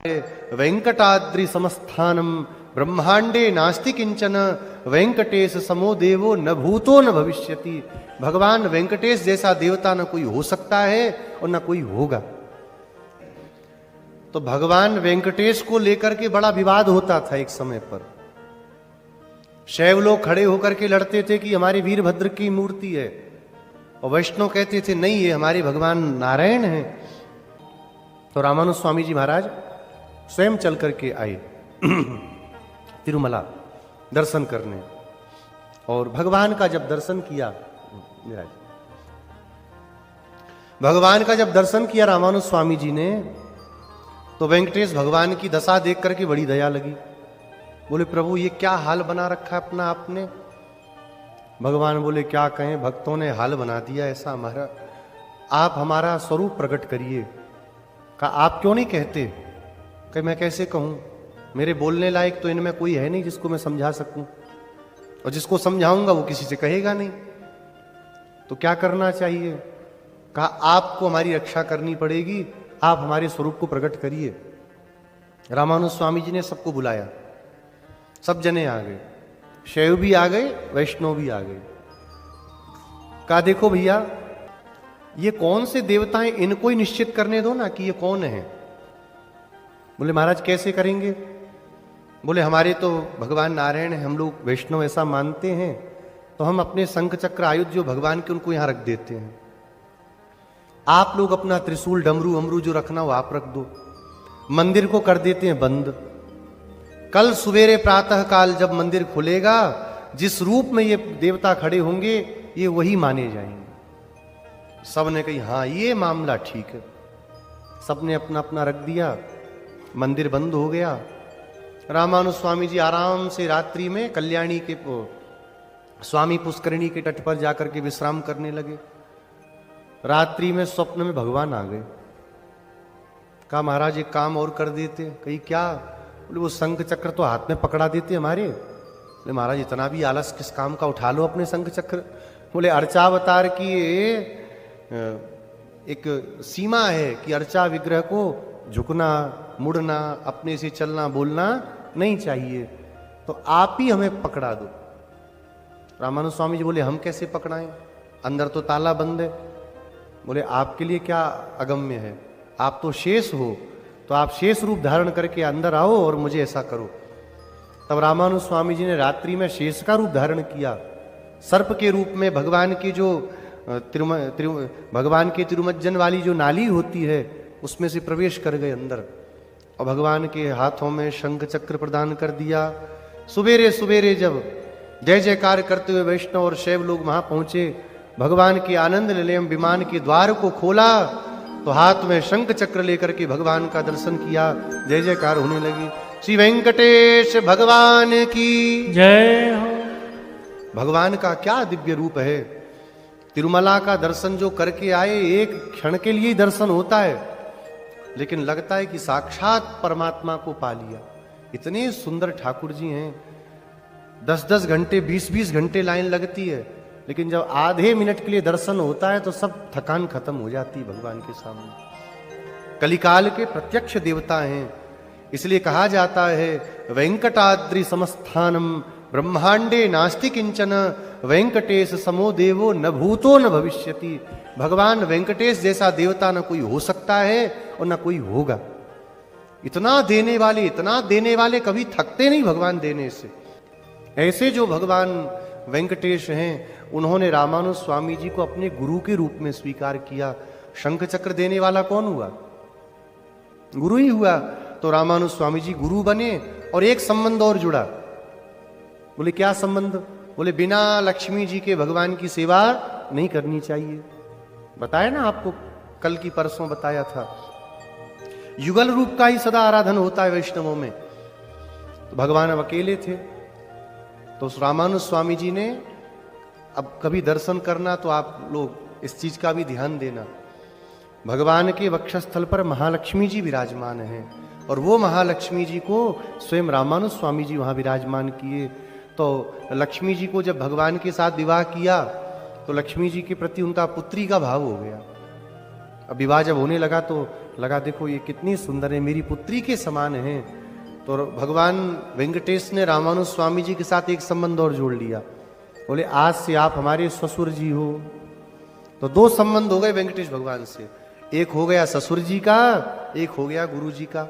वेंकटाद्रि समस्थानम ब्रह्मांडे नास्ति किंचन वेंकटेश समो देवो न भूतो न भविष्यति। भगवान वेंकटेश जैसा देवता न कोई हो सकता है और न कोई होगा। तो भगवान वेंकटेश को लेकर के बड़ा विवाद होता था एक समय पर। शैव लोग खड़े होकर के लड़ते थे कि हमारे वीरभद्र की मूर्ति है, और वैष्णव कहते थे नहीं, ये हमारे भगवान नारायण हैं। तो रामानुज स्वामी जी महाराज स्वयं चल करके आए तिरुमला दर्शन करने, और भगवान का जब दर्शन किया, भगवान का जब दर्शन किया रामानुज स्वामी जी ने, तो वेंकटेश भगवान की दशा देख करके बड़ी दया लगी। बोले प्रभु ये क्या हाल बना रखा अपना आपने। भगवान बोले क्या कहें, भक्तों ने हाल बना दिया ऐसा हमारा, आप हमारा स्वरूप प्रकट करिए। कहा आप क्यों नहीं कहते। कि मैं कैसे कहूं, मेरे बोलने लायक तो इनमें कोई है नहीं जिसको मैं समझा सकूं, और जिसको समझाऊंगा वो किसी से कहेगा नहीं, तो क्या करना चाहिए। कहा आपको हमारी रक्षा करनी पड़ेगी, आप हमारे स्वरूप को प्रकट करिए। रामानुज स्वामी जी ने सबको बुलाया, सब जने आ गए, शैव भी आ गए, वैष्णव भी आ गए। कहा देखो भैया ये कौन से देवता हैं, इनको ही निश्चित करने दो ना कि ये कौन है। बोले महाराज कैसे करेंगे। बोले हमारे तो भगवान नारायण है, हम लोग वैष्णव ऐसा मानते हैं, तो हम अपने शंख चक्र आयुध जो भगवान के उनको यहां रख देते हैं। आप लोग अपना त्रिशूल डमरू अमरू जो रखना वो आप रख दो। मंदिर को कर देते हैं बंद। कल सवेरे प्रातः काल जब मंदिर खुलेगा, जिस रूप में ये देवता खड़े होंगे ये वही माने जाएंगे। सब ने कही हाँ ये मामला ठीक है। सब ने अपना अपना रख दिया, मंदिर बंद हो गया। रामानुज स्वामी जी आराम से रात्रि में कल्याणी के स्वामी पुष्करिणी के तट पर जाकर के विश्राम करने लगे। रात्रि में स्वप्न में भगवान आ गए। कहा महाराज एक काम और कर देते। कही क्या। बोले वो शंख चक्र तो हाथ में पकड़ा देते हमारे। बोले महाराज इतना भी आलस किस काम का, उठा लो अपने शंख चक्र। बोले अर्चावतार की एक सीमा है कि अर्चा विग्रह को झुकना मुड़ना अपने से चलना बोलना नहीं चाहिए, तो आप ही हमें पकड़ा दो। रामानुज स्वामी जी बोले हम कैसे पकड़ाएं, अंदर तो ताला बंद है। बोले आपके लिए क्या अगम्य है, आप तो शेष हो, तो आप शेष रूप धारण करके अंदर आओ और मुझे ऐसा करो। तब रामानुज स्वामी जी ने रात्रि में शेष का रूप धारण किया, सर्प के रूप में भगवान की जो भगवान के तिरुमज्जन वाली जो नाली होती है उसमें से प्रवेश कर गए अंदर, और भगवान के हाथों में शंख चक्र प्रदान कर दिया। सुबेरे सुबेरे जब जय जयकार करते हुए वैष्णव और शैव लोग वहां पहुंचे, भगवान के आनंद निलयम विमान के द्वार को खोला, तो हाथ में शंख चक्र लेकर के भगवान का दर्शन किया, जय जयकार होने लगी। श्री वेंकटेश भगवान की जय हो। भगवान का क्या दिव्य रूप है। तिरुमला का दर्शन जो करके आए, एक क्षण के लिए दर्शन होता है, लेकिन लगता है कि साक्षात परमात्मा को पा लिया। इतने सुंदर ठाकुर जी हैं। 10-10 घंटे 20-20 घंटे लाइन लगती है, लेकिन जब आधे मिनट के लिए दर्शन होता है तो सब थकान खत्म हो जाती है भगवान के सामने। कलिकाल के प्रत्यक्ष देवता हैं, इसलिए कहा जाता है वेंकटाद्रि समस्थानम ब्रह्मांडे नास्ति किंचन वेंकटेश समो देवो न भूतो न भविष्यति। भगवान वेंकटेश जैसा देवता न कोई हो सकता है और न कोई होगा। इतना देने वाले कभी थकते नहीं भगवान देने से। ऐसे जो भगवान वेंकटेश हैं, उन्होंने रामानुज स्वामी जी को अपने गुरु के रूप में स्वीकार किया। शंख चक्र देने वाला कौन हुआ? गुरु ही हुआ। तो रामानुज स्वामी जी गुरु बने, और एक संबंध और जुड़ा। बोले क्या संबंध? बोले बिना लक्ष्मी जी के भगवान की सेवा नहीं करनी चाहिए। बताया ना आपको, कल की परसों बताया था, युगल रूप का ही सदा आराधन होता है वैष्णवों में। तो भगवान अब अकेले थे, तो रामानुज स्वामी जी ने, अब कभी दर्शन करना तो आप लोग इस चीज का भी ध्यान देना, भगवान के वक्षस्थल पर महालक्ष्मी जी विराजमान हैं, और वो महालक्ष्मी जी को स्वयं रामानुज स्वामी जी वहां विराजमान किए। तो लक्ष्मी जी को जब भगवान के साथ विवाह किया, तो लक्ष्मी जी के प्रति उनका पुत्री का भाव हो गया। अब विवाह जब होने लगा तो लगा देखो ये कितनी सुंदर है, मेरी पुत्री के समान है। तो भगवान वेंकटेश ने रामानुज स्वामी जी के साथ एक संबंध और जोड़ लिया। बोले आज से आप हमारे ससुर जी हो। तो दो संबंध हो गए वेंकटेश भगवान से, एक हो गया ससुर जी का, एक हो गया गुरु जी का।